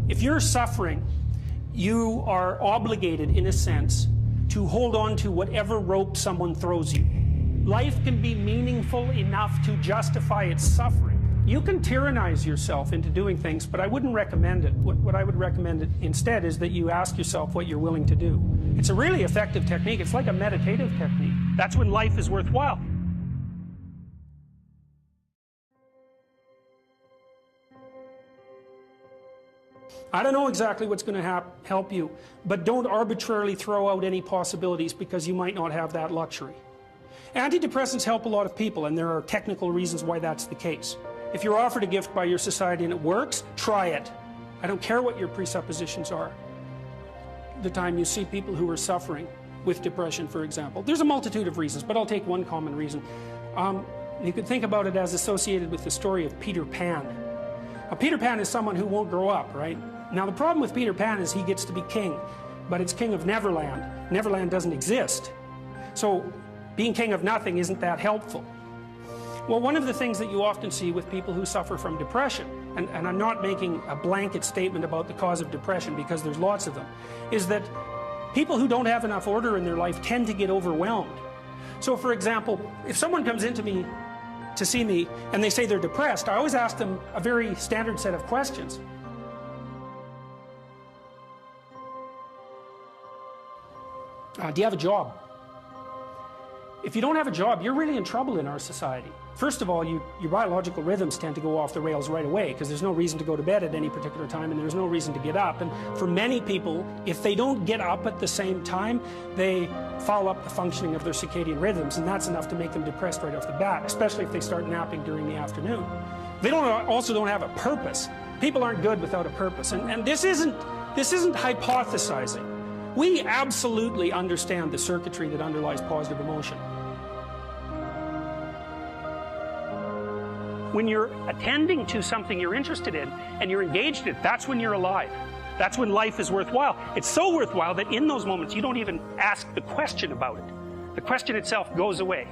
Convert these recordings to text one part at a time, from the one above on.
If you're suffering, you are obligated, in a sense, to hold on to whatever rope someone throws you. Life can be meaningful enough to justify its suffering. You can tyrannize yourself into doing things, but I wouldn't recommend it. What I would recommend instead is that you ask yourself what you're willing to do. It's a really effective technique. It's like a meditative technique. That's when life is worthwhile. I don't know exactly what's going to help you, but don't arbitrarily throw out any possibilities because you might not have that luxury. Antidepressants help a lot of people, and there are technical reasons why that's the case. If you're offered a gift by your society and it works, try it. I don't care what your presuppositions are. The time you see people who are suffering with depression, for example, there's a multitude of reasons, but I'll take one common reason. You could think about it as associated with the story of Peter Pan. Now, Peter Pan is someone who won't grow up, right? Now, the problem with Peter Pan is he gets to be king, but it's king of Neverland. Neverland doesn't exist. So being king of nothing isn't that helpful. Well, one of the things that you often see with people who suffer from depression, and I'm not making a blanket statement about the cause of depression because there's lots of them, is that people who don't have enough order in their life tend to get overwhelmed. So, for example, if someone comes into me to see me and they say they're depressed, I always ask them a very standard set of questions. Do you have a job? If you don't have a job, you're really in trouble in our society. First of all, your biological rhythms tend to go off the rails right away because there's no reason to go to bed at any particular time and there's no reason to get up. And for many people, if they don't get up at the same time, they foul up the functioning of their circadian rhythms, and that's enough to make them depressed right off the bat, especially if they start napping during the afternoon. They also don't have a purpose. People aren't good without a purpose, and this isn't hypothesizing. We absolutely understand the circuitry that underlies positive emotion. When you're attending to something you're interested in and you're engaged in it, that's when you're alive. That's when life is worthwhile. It's so worthwhile that in those moments you don't even ask the question about it. The question itself goes away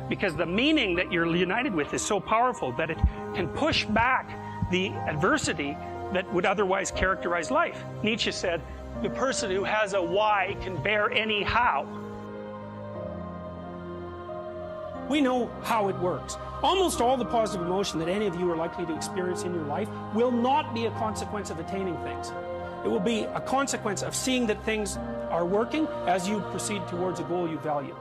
because the meaning that you're united with is so powerful that it can push back the adversity that would otherwise characterize life. Nietzsche said, the person who has a why can bear any how. We know how it works. Almost all the positive emotion that any of you are likely to experience in your life will not be a consequence of attaining things. It will be a consequence of seeing that things are working as you proceed towards a goal you value.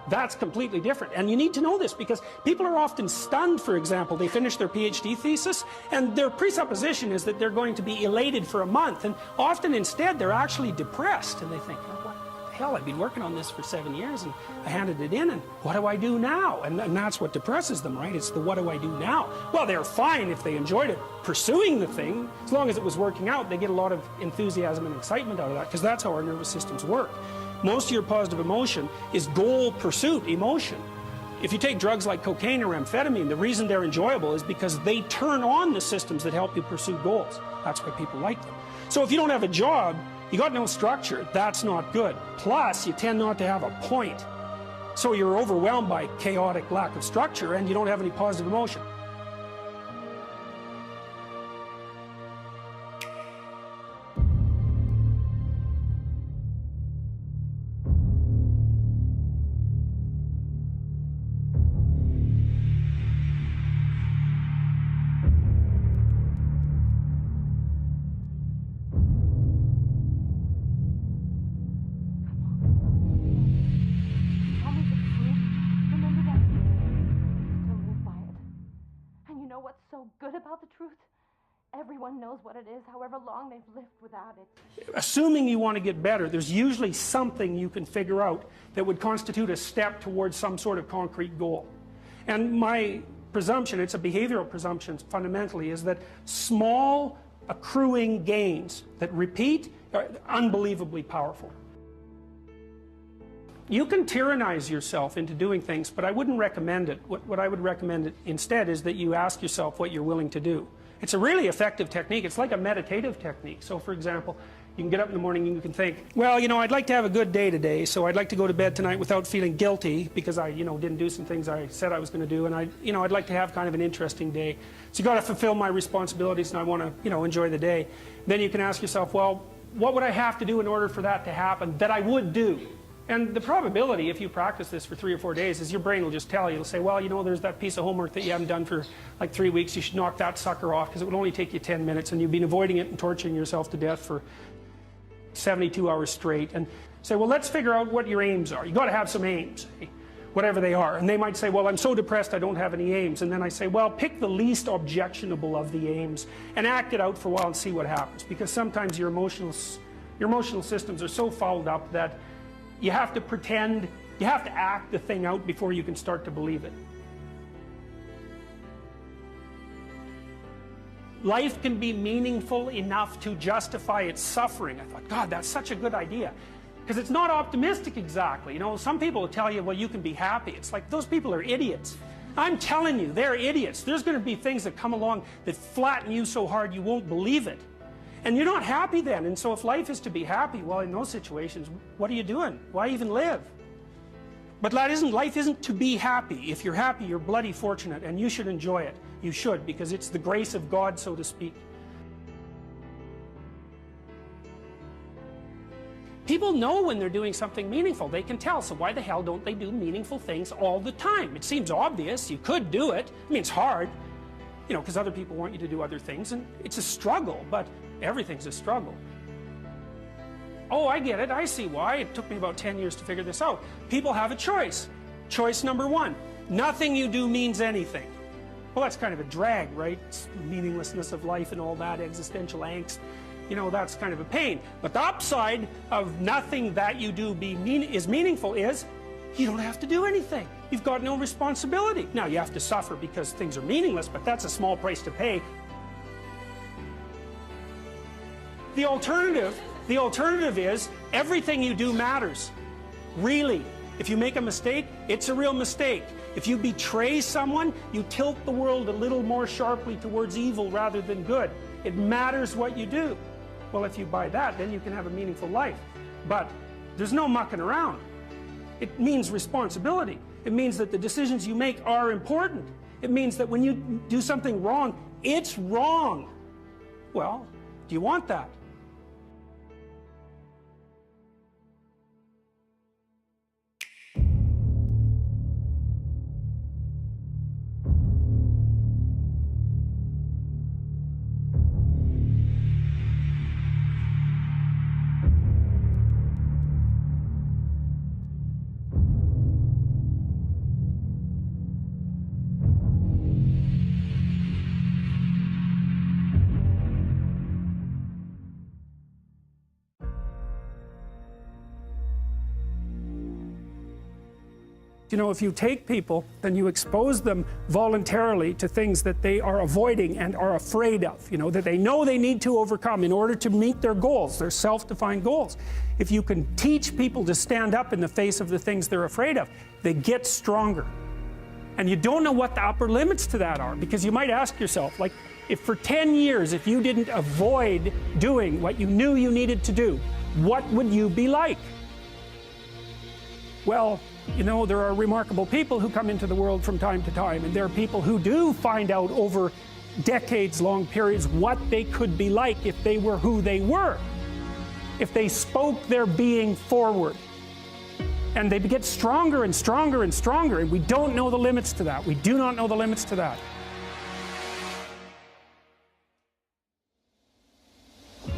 That's completely different. And you need to know this because people are often stunned, for example. They finish their PhD thesis and their presupposition is that they're going to be elated for a month. And often instead they're actually depressed. And they think, oh, what the hell, I've been working on this for 7 years and I handed it in and what do I do now? And that's what depresses them, right? It's the what do I do now? Well, they're fine if they enjoyed it, pursuing the thing. As long as it was working out, they get a lot of enthusiasm and excitement out of that because that's how our nervous systems work. Most of your positive emotion is goal pursuit emotion. If you take drugs like cocaine or amphetamine, the reason they're enjoyable is because they turn on the systems that help you pursue goals. That's why people like them. So if you don't have a job, you got no structure, that's not good. Plus, you tend not to have a point. So you're overwhelmed by chaotic lack of structure and you don't have any positive emotion. Good about the truth. Everyone knows what it is, however long they've lived without it. Assuming you want to get better, there's usually something you can figure out that would constitute a step towards some sort of concrete goal. And my presumption, it's a behavioral presumption fundamentally, is that small accruing gains that repeat are unbelievably powerful. You can tyrannize yourself into doing things, but I wouldn't recommend it. What I would recommend instead is that you ask yourself what you're willing to do. It's a really effective technique. It's like a meditative technique. So, for example, You can get up in the morning and you can think, well, you know, I'd like to have a good day today, so I'd like to go to bed tonight without feeling guilty because I, you know, didn't do some things I said I was going to do, and I'd like to have kind of an interesting day. So you got to fulfill my responsibilities, and I want to, you know, enjoy the day. Then you can ask yourself, well, what would I have to do in order for that to happen that I would do? And the probability, if you practice this for 3 or 4 days, is your brain will just tell you. It'll say, well, you know, there's that piece of homework that you haven't done for like 3 weeks. You should knock that sucker off because it would only take you 10 minutes, and you've been avoiding it and torturing yourself to death for 72 hours straight. And say, well, let's figure out what your aims are. You've got to have some aims, whatever they are. And they might say, well, I'm so depressed I don't have any aims. And then I say, well, pick the least objectionable of the aims and act it out for a while and see what happens. Because sometimes your emotional systems are so fouled up that you have to pretend, you have to act the thing out before you can start to believe it. Life can be meaningful enough to justify its suffering. I thought, God, that's such a good idea. Because it's not optimistic exactly. You know, some people will tell you, well, you can be happy. It's like, those people are idiots. I'm telling you, they're idiots. There's going to be things that come along that flatten you so hard you won't believe it. And you're not happy then. And so if life is to be happy, well, in those situations, what are you doing? Why even live? But life isn't to be happy. If you're happy, you're bloody fortunate, and you should enjoy it. You should, because it's the grace of God, so to speak. People know when they're doing something meaningful. They can tell, so why the hell don't they do meaningful things all the time? It seems obvious. You could do it. I mean, it's hard, you know, because other people want you to do other things, and it's a struggle, but everything's a struggle. Oh, I get it. I see why. It took me about 10 years to figure this out. People have a choice. Choice number one, nothing you do means anything. Well, that's kind of a drag, right? It's the meaninglessness of life and all that, existential angst. You know, that's kind of a pain. But the upside of nothing that you do is meaningful is you don't have to do anything. You've got no responsibility. Now, you have to suffer because things are meaningless, but that's a small price to pay. The alternative is everything you do matters. Really. If you make a mistake, it's a real mistake. If you betray someone, you tilt the world a little more sharply towards evil rather than good. It matters what you do. Well, if you buy that, then you can have a meaningful life. But there's no mucking around. It means responsibility. It means that the decisions you make are important. It means that when you do something wrong, it's wrong. Well, do you want that? You know, if you take people, then you expose them voluntarily to things that they are avoiding and are afraid of, you know, that they know they need to overcome in order to meet their goals, their self-defined goals. If you can teach people to stand up in the face of the things they're afraid of, they get stronger. And you don't know what the upper limits to that are, because you might ask yourself, like, if for 10 years, if you didn't avoid doing what you knew you needed to do, what would you be like? Well, you know, there are remarkable people who come into the world from time to time, and there are people who do find out over decades-long periods what they could be like if they were who they were, if they spoke their being forward. And they get stronger and stronger and stronger, and we don't know the limits to that. We do not know the limits to that.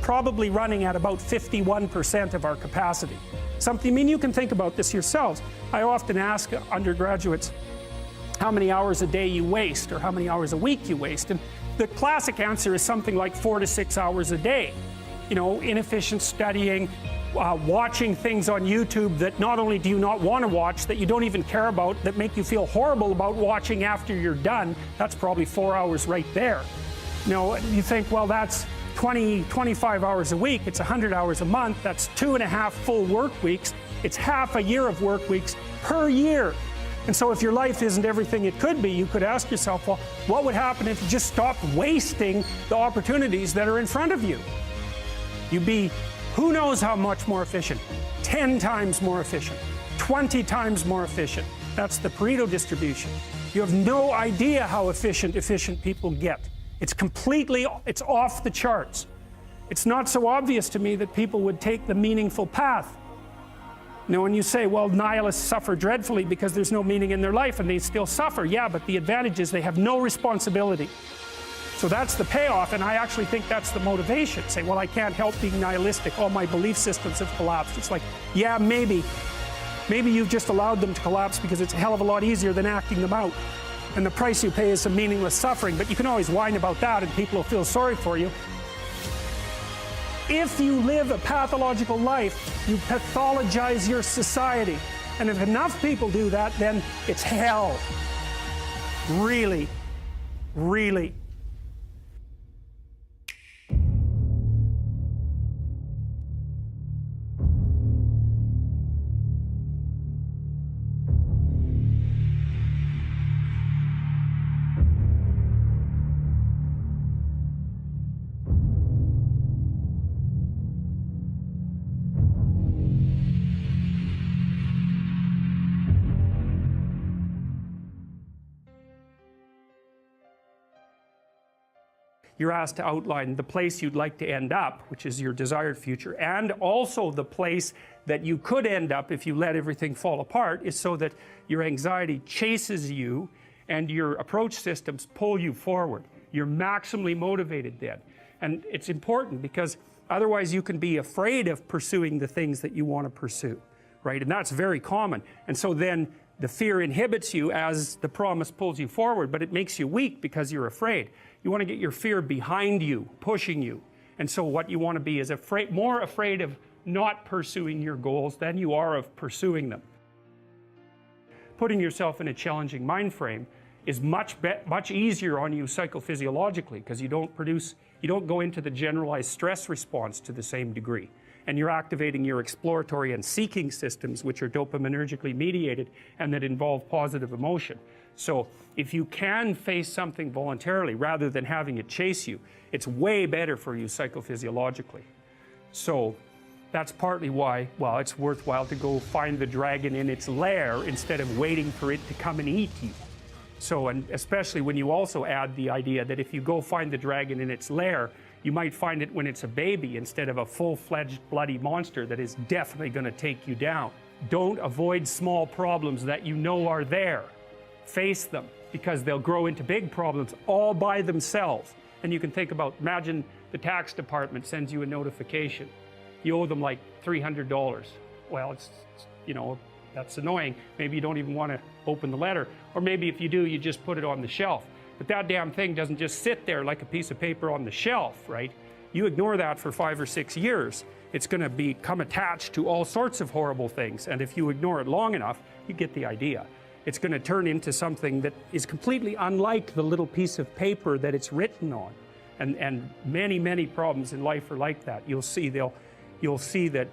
Probably running at about 51% of our capacity. Something, I mean, you can think about this yourselves. I often ask undergraduates how many hours a day you waste or how many hours a week you waste. And the classic answer is something like 4 to 6 hours a day. You know, inefficient studying, watching things on YouTube that not only do you not want to watch, that you don't even care about, that make you feel horrible about watching after you're done. That's probably 4 hours right there. You know, you think, well, that's 25 hours a week, it's 100 hours a month, that's 2.5 full work weeks, it's half a year of work weeks per year. And so if your life isn't everything it could be, you could ask yourself, well, what would happen if you just stopped wasting the opportunities that are in front of you? You'd be Who knows how much more efficient? 10 times more efficient, 20 times more efficient. That's the Pareto distribution. You have no idea how efficient people get. It's off the charts. It's not so obvious to me that people would take the meaningful path. You know, when you say, well, nihilists suffer dreadfully because there's no meaning in their life and they still suffer. Yeah, but the advantage is they have no responsibility. So that's the payoff, and I actually think that's the motivation. Say, well, I can't help being nihilistic. All my belief systems have collapsed. It's like, yeah, maybe. Maybe you've just allowed them to collapse because it's a hell of a lot easier than acting them out. And the price you pay is some meaningless suffering, but you can always whine about that and people will feel sorry for you. If you live a pathological life, you pathologize your society. And if enough people do that, then it's hell. Really, really. You're asked to outline the place you'd like to end up, which is your desired future, and also the place that you could end up if you let everything fall apart, is so that your anxiety chases you and your approach systems pull you forward. You're maximally motivated then. And it's important because otherwise you can be afraid of pursuing the things that you want to pursue, right? And that's very common. And so then the fear inhibits you as the promise pulls you forward, but it makes you weak because you're afraid. You want to get your fear behind you, pushing you. And so what you want to be is more afraid of not pursuing your goals than you are of pursuing them. Putting yourself in a challenging mind frame is much easier on you psychophysiologically because you don't go into the generalized stress response to the same degree. And you're activating your exploratory and seeking systems, which are dopaminergically mediated and that involve positive emotion. So if you can face something voluntarily rather than having it chase you, it's way better for you psychophysiologically. So that's partly why, well, it's worthwhile to go find the dragon in its lair instead of waiting for it to come and eat you. So, and especially when you also add the idea that if you go find the dragon in its lair, you might find it when it's a baby instead of a full-fledged bloody monster that is definitely going to take you down. Don't avoid small problems that you know are there. Face them, because they'll grow into big problems all by themselves. And you can think about, imagine the tax department sends you a notification. You owe them like $300. Well, it's you know, that's annoying. Maybe you don't even want to open the letter. Or maybe if you do, you just put it on the shelf. But that damn thing doesn't just sit there like a piece of paper on the shelf, right? You ignore that for 5 or 6 years, it's going to become attached to all sorts of horrible things. And if you ignore it long enough, you get the idea. It's going to turn into something that is completely unlike the little piece of paper that it's written on. And many, many problems in life are like that. You'll see that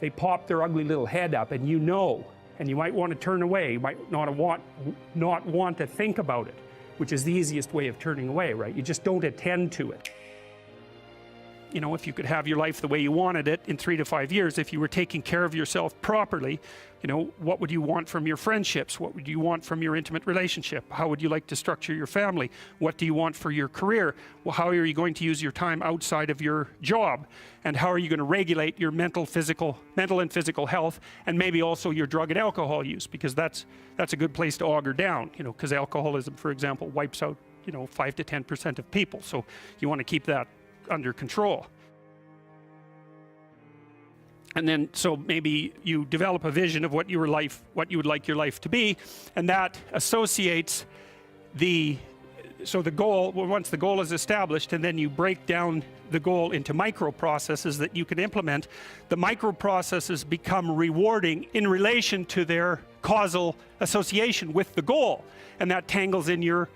they pop their ugly little head up, and you know, and you might want to turn away. You might not want to think about it, which is the easiest way of turning away, right? You just don't attend to it. You know, if you could have your life the way you wanted it in 3 to 5 years, if you were taking care of yourself properly, you know, what would you want from your friendships? What would you want from your intimate relationship? How would you like to structure your family? What do you want for your career? Well, how are you going to use your time outside of your job? And how are you going to regulate your mental and physical health, and maybe also your drug and alcohol use? Because that's a good place to auger down, you know, because alcoholism, for example, wipes out, you know, 5 to 10% of people. So you want to keep that under control. And then, so maybe you develop a vision of what you would like your life to be, and that associates the goal. Well, once the goal is established, and then you break down the goal into micro processes that you can implement, the micro processes become rewarding in relation to their causal association with the goal, and that tangles in your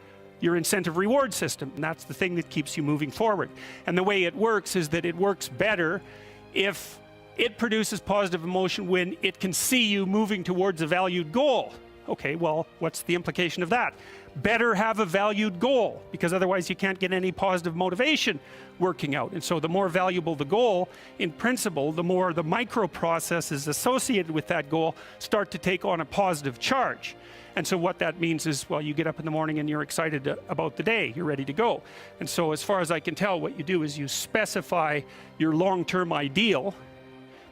incentive reward system, and that's the thing that keeps you moving forward. And the way it works is that it works better if it produces positive emotion when it can see you moving towards a valued goal. Okay, well, what's the implication of that? better have a valued goal, because otherwise you can't get any positive motivation working out. And so the more valuable the goal, in principle, the more the micro processes associated with that goal start to take on a positive charge. And so what that means is, well, you get up in the morning and you're excited about the day, you're ready to go. And so as far as I can tell, what you do is you specify your long-term ideal.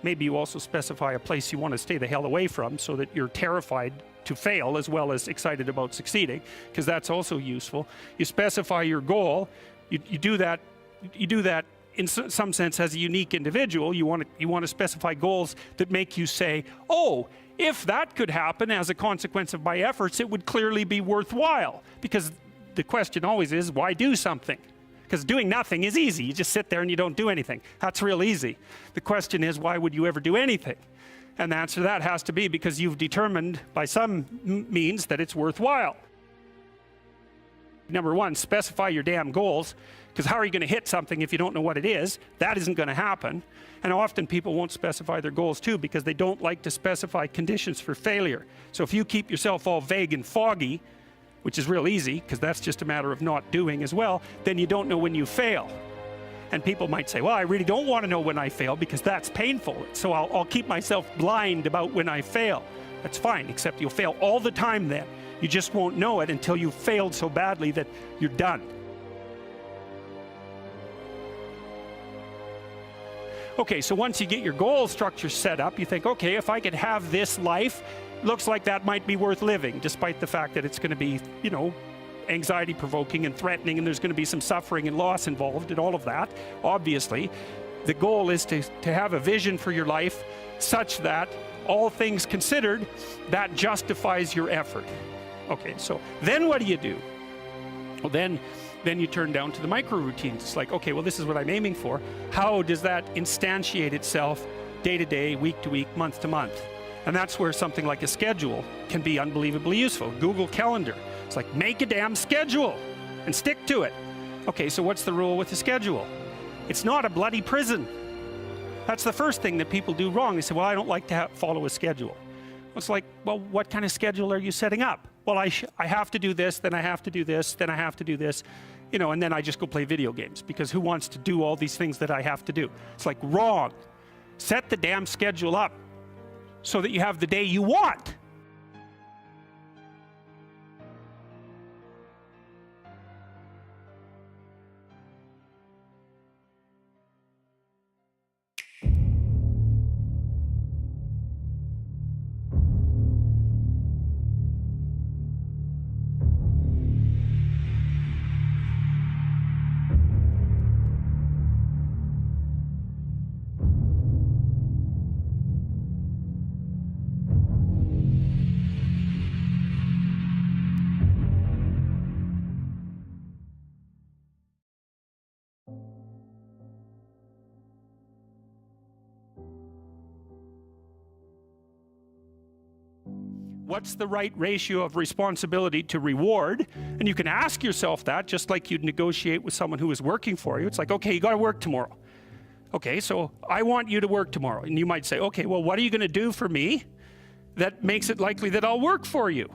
Maybe you also specify a place you want to stay the hell away from, so that you're terrified to fail as well as excited about succeeding, because that's also useful. You specify your goal. You do that in some sense as a unique individual. You want to specify goals that make you say, oh, if that could happen as a consequence of my efforts, it would clearly be worthwhile. Because the question always is, why do something? Because doing nothing is easy. You just sit there and you don't do anything. That's real easy. The question is, why would you ever do anything? And the answer to that has to be because you've determined by some means that it's worthwhile. Number one, specify your damn goals, because how are you going to hit something if you don't know what it is? That isn't going to happen. And often people won't specify their goals too, because they don't like to specify conditions for failure. So if you keep yourself all vague and foggy, which is real easy, because that's just a matter of not doing as well, then you don't know when you fail. And people might say, well, I really don't want to know when I fail because that's painful. So I'll keep myself blind about when I fail. That's fine, except you'll fail all the time then. You just won't know it until you've failed so badly that you're done. Okay, so once you get your goal structure set up, you think, okay, if I could have this life, looks like that might be worth living, despite the fact that it's going to be, you know, anxiety provoking and threatening, and there's going to be some suffering and loss involved and all of that. Obviously, the goal is to have a vision for your life such that, all things considered, that justifies your effort. Okay, so then what do you do? Well, then you turn down to the micro routines. It's like, okay, well, this is what I'm aiming for. How does that instantiate itself day to day, week to week, month to month? And that's where something like a schedule can be unbelievably useful. Google Calendar. It's like, make a damn schedule and stick to it. Okay, so what's the rule with the schedule? It's not a bloody prison. That's the first thing that people do wrong. They say, well, I don't like to follow a schedule. It's like, well, what kind of schedule are you setting up? Well, I have to do this, then I have to do this, then I have to do this, you know, and then I just go play video games, because who wants to do all these things that I have to do? It's like, wrong. Set the damn schedule up so that you have the day you want. What's the right ratio of responsibility to reward? And you can ask yourself that, just like you'd negotiate with someone who is working for you. It's like, okay, you got to work tomorrow. Okay, so I want you to work tomorrow. And you might say, okay, well, what are you going to do for me that makes it likely that I'll work for you?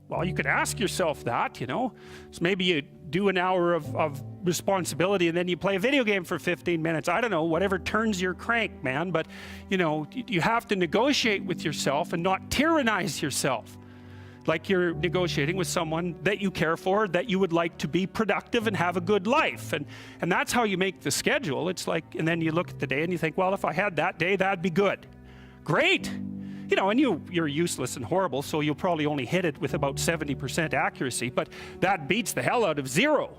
Well, you could ask yourself that, you know. So maybe you do an hour of responsibility and then you play a video game for 15 minutes. I don't know, whatever turns your crank, man. But, you know, you have to negotiate with yourself and not tyrannize yourself. Like you're negotiating with someone that you care for, that you would like to be productive and have a good life. And that's how you make the schedule. It's like, and then you look at the day and you think, well, if I had that day, that'd be good. Great. You know, and you're useless and horrible, so you'll probably only hit it with about 70% accuracy, but that beats the hell out of 0,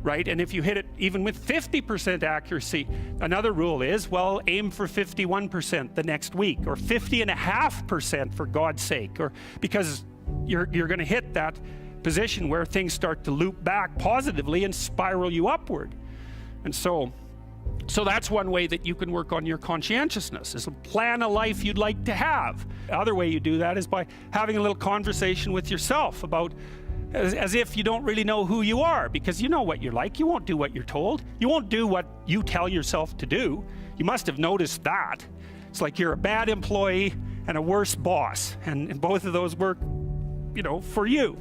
right? And if you hit it even with 50% accuracy, another rule is, well, aim for 51% the next week, or 50.5% for God's sake, or because you're going to hit that position where things start to loop back positively and spiral you upward. And so that's one way that you can work on your conscientiousness, is plan a life you'd like to have. The other way you do that is by having a little conversation with yourself about, as if you don't really know who you are, because you know what you're like. You won't do what you're told. You won't do what you tell yourself to do. You must have noticed that. It's like you're a bad employee and a worse boss, and both of those work you know, for you.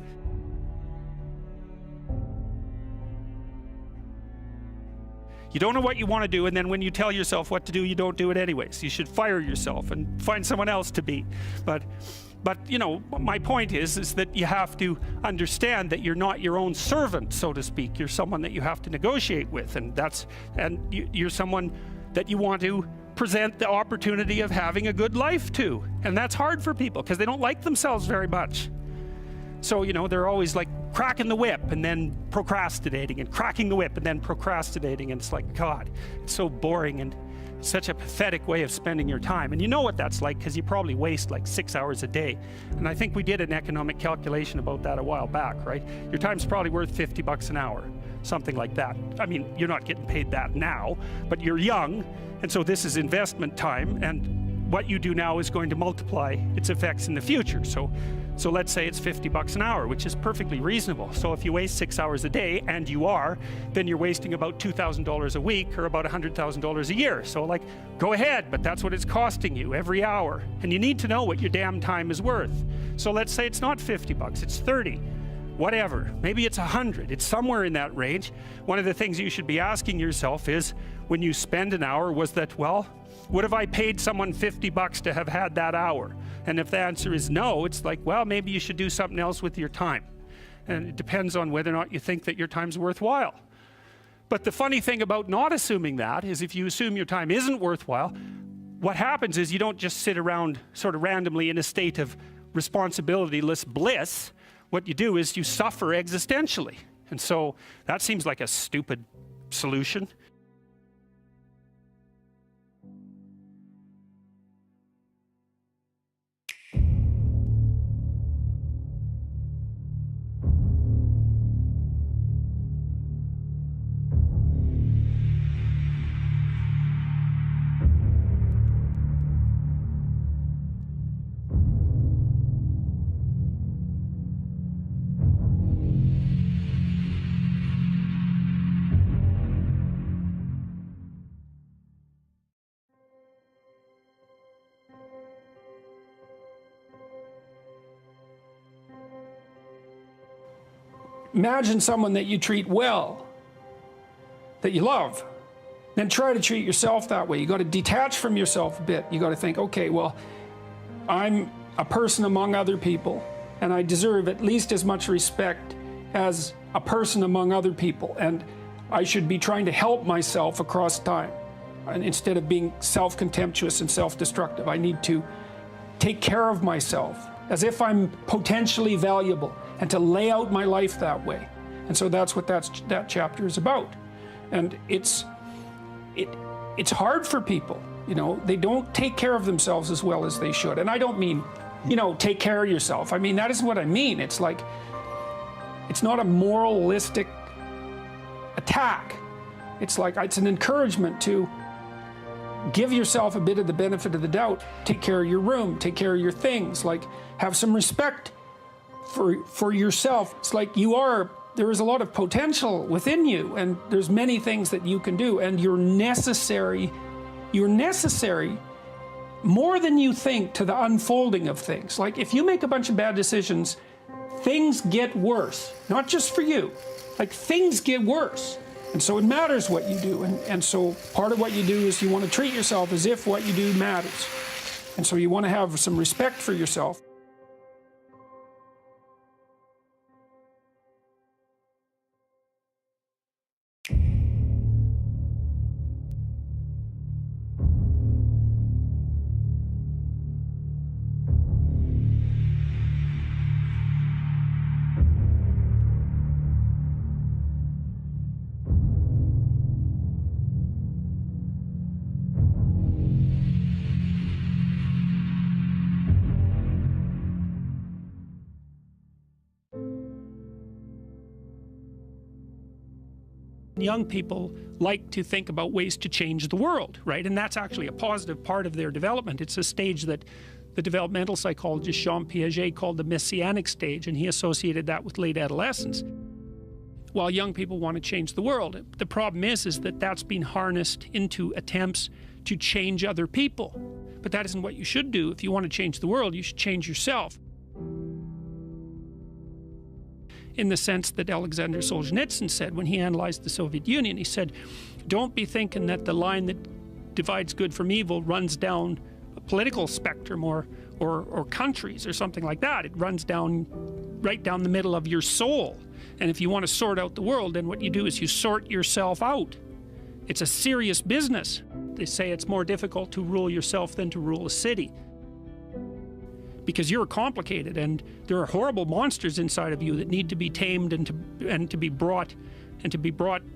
You don't know what you want to do, and then when you tell yourself what to do, you don't do it anyways. You should fire yourself and find someone else to be. But you know, my point is that you have to understand that you're not your own servant, so to speak. You're someone that you have to negotiate with, and you're someone that you want to present the opportunity of having a good life to. And that's hard for people because they don't like themselves very much. So, you know, they're always like cracking the whip and then procrastinating, and cracking the whip and then procrastinating, and it's like, God, it's so boring and such a pathetic way of spending your time. And you know what that's like because you probably waste like 6 hours a day. And I think we did an economic calculation about that a while back, right? Your time's probably worth $50 an hour, something like that. I mean, you're not getting paid that now, but you're young, and so this is investment time, and what you do now is going to multiply its effects in the future. So let's say it's $50 an hour, which is perfectly reasonable. So if you waste 6 hours a day, and you are, then you're wasting about $2,000 a week, or about $100,000 a year. So like, go ahead, but that's what it's costing you every hour. And you need to know what your damn time is worth. So let's say it's not $50, it's 30. Whatever, maybe it's 100, it's somewhere in that range. One of the things you should be asking yourself is, when you spend an hour, was that, well, would have I paid someone $50 to have had that hour? And if the answer is no, it's like, well, maybe you should do something else with your time. And it depends on whether or not you think that your time's worthwhile. But the funny thing about not assuming that is, if you assume your time isn't worthwhile, what happens is you don't just sit around sort of randomly in a state of responsibility-less bliss. What you do is you suffer existentially. And so that seems like a stupid solution. Imagine someone that you treat well, that you love. Then try to treat yourself that way. You got to detach from yourself a bit. You got to think, okay, well, I'm a person among other people, and I deserve at least as much respect as a person among other people, and I should be trying to help myself across time. And instead of being self-contemptuous and self-destructive, I need to take care of myself as if I'm potentially valuable, and to lay out my life that way. And so that's what that chapter is about. And it's hard for people, you know. They don't take care of themselves as well as they should. And I don't mean, you know, take care of yourself. I mean, that isn't what I mean. It's like, it's not a moralistic attack. It's like, it's an encouragement to give yourself a bit of the benefit of the doubt. Take care of your room, take care of your things, like have some respect for yourself. It's like there is a lot of potential within you, and there's many things that you can do, and you're necessary more than you think to the unfolding of things. Like, if you make a bunch of bad decisions, things get worse, not just for you, like things get worse. And so it matters what you do, and so part of what you do is you want to treat yourself as if what you do matters. And so you want to have some respect for yourself. Young people like to think about ways to change the world, right? And that's actually a positive part of their development. It's a stage that the developmental psychologist Jean Piaget called the messianic stage, and he associated that with late adolescence. While young people want to change the world, the problem is that that's been harnessed into attempts to change other people. But that isn't what you should do. If you want to change the world, you should change yourself. in the sense that Alexander Solzhenitsyn said when he analyzed the Soviet Union. He said, don't be thinking that the line that divides good from evil runs down a political spectrum or countries or something like that. It runs down, right down the middle of your soul. And if you want to sort out the world, then what you do is you sort yourself out. It's a serious business. They say it's more difficult to rule yourself than to rule a city, because you're complicated and there are horrible monsters inside of you that need to be tamed and to be brought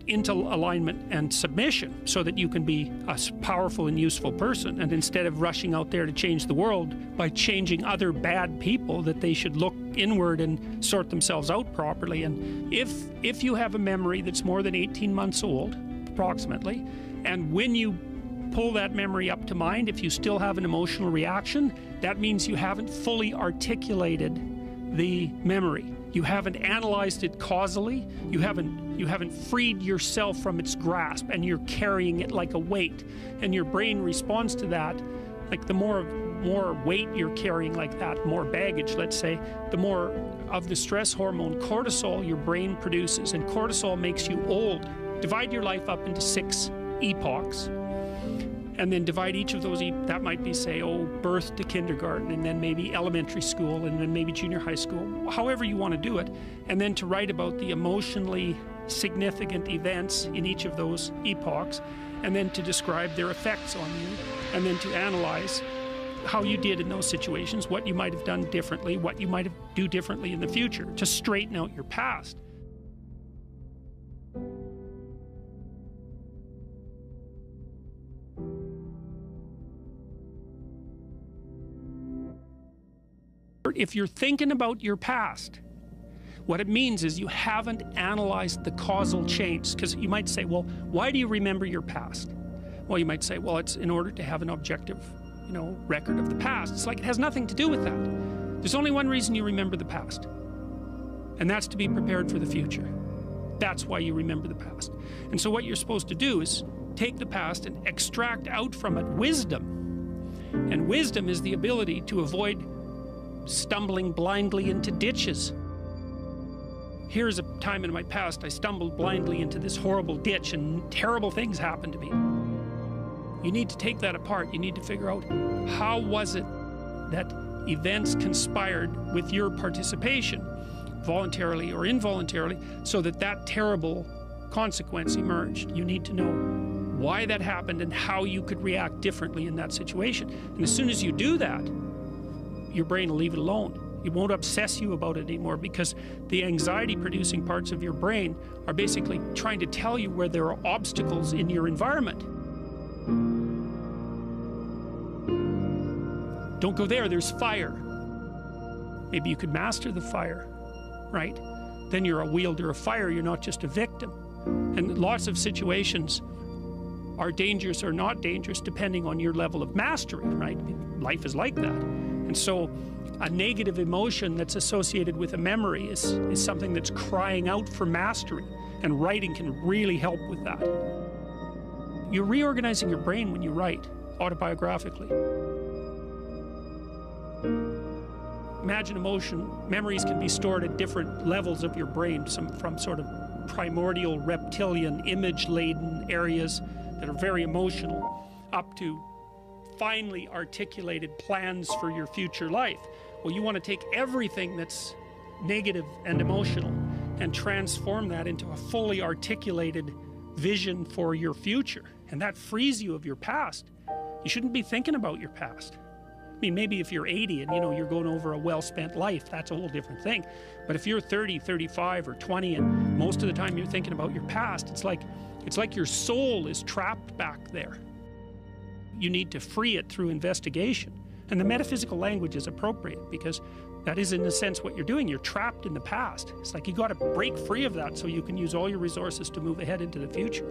into alignment and submission so that you can be a powerful and useful person. And instead of rushing out there to change the world by changing other bad people, that they should look inward and sort themselves out properly. And if you have a memory that's more than 18 months old, approximately, and when you pull that memory up to mind, if you still have an emotional reaction, that means you haven't fully articulated the memory. You haven't analyzed it causally. You haven't freed yourself from its grasp, and you're carrying it like a weight. And your brain responds to that. Like the more weight you're carrying like that, more baggage, let's say, the more of the stress hormone cortisol your brain produces. And cortisol makes you old. Divide your life up into 6 epochs. And then divide each of those, that might be, say, birth to kindergarten, and then maybe elementary school, and then maybe junior high school, however you want to do it. And then to write about the emotionally significant events in each of those epochs, and then to describe their effects on you, and then to analyze how you did in those situations, what you might have done differently, what you might do differently in the future, to straighten out your past. If you're thinking about your past, what it means is you haven't analyzed the causal chains. Because you might say, well, why do you remember your past? Well, you might say, well, it's in order to have an objective, record of the past. It's like it has nothing to do with that. There's only one reason you remember the past, and that's to be prepared for the future. That's why you remember the past. And so what you're supposed to do is take the past and extract out from it wisdom. And wisdom is the ability to avoid stumbling blindly into ditches. Here's a time in my past I stumbled blindly into this horrible ditch and terrible things happened to me. You need to take that apart. You need to figure out, how was it that events conspired with your participation, voluntarily or involuntarily, so that that terrible consequence emerged. You need to know why that happened and how you could react differently in that situation. And as soon as you do that, your brain will leave it alone. It won't obsess you about it anymore, because the anxiety-producing parts of your brain are basically trying to tell you where there are obstacles in your environment. Don't go there, there's fire. Maybe you could master the fire, right? Then you're a wielder of fire, you're not just a victim. And lots of situations are dangerous or not dangerous depending on your level of mastery, right? Life is like that. And so a negative emotion that's associated with a memory is something that's crying out for mastery, and writing can really help with that. You're reorganizing your brain when you write autobiographically. Imagine memories can be stored at different levels of your brain, from sort of primordial reptilian image-laden areas that are very emotional, up to finely articulated plans for your future life. Well, you want to take everything that's negative and emotional and transform that into a fully articulated vision for your future. And that frees you of your past. You shouldn't be thinking about your past. I mean, maybe if you're 80 and you're going over a well-spent life, that's a whole different thing. But if you're 30, 35, or 20, and most of the time you're thinking about your past, it's like your soul is trapped back there. You need to free it through investigation. And the metaphysical language is appropriate, because that is, in a sense, what you're doing. You're trapped in the past. It's like you got to break free of that so you can use all your resources to move ahead into the future.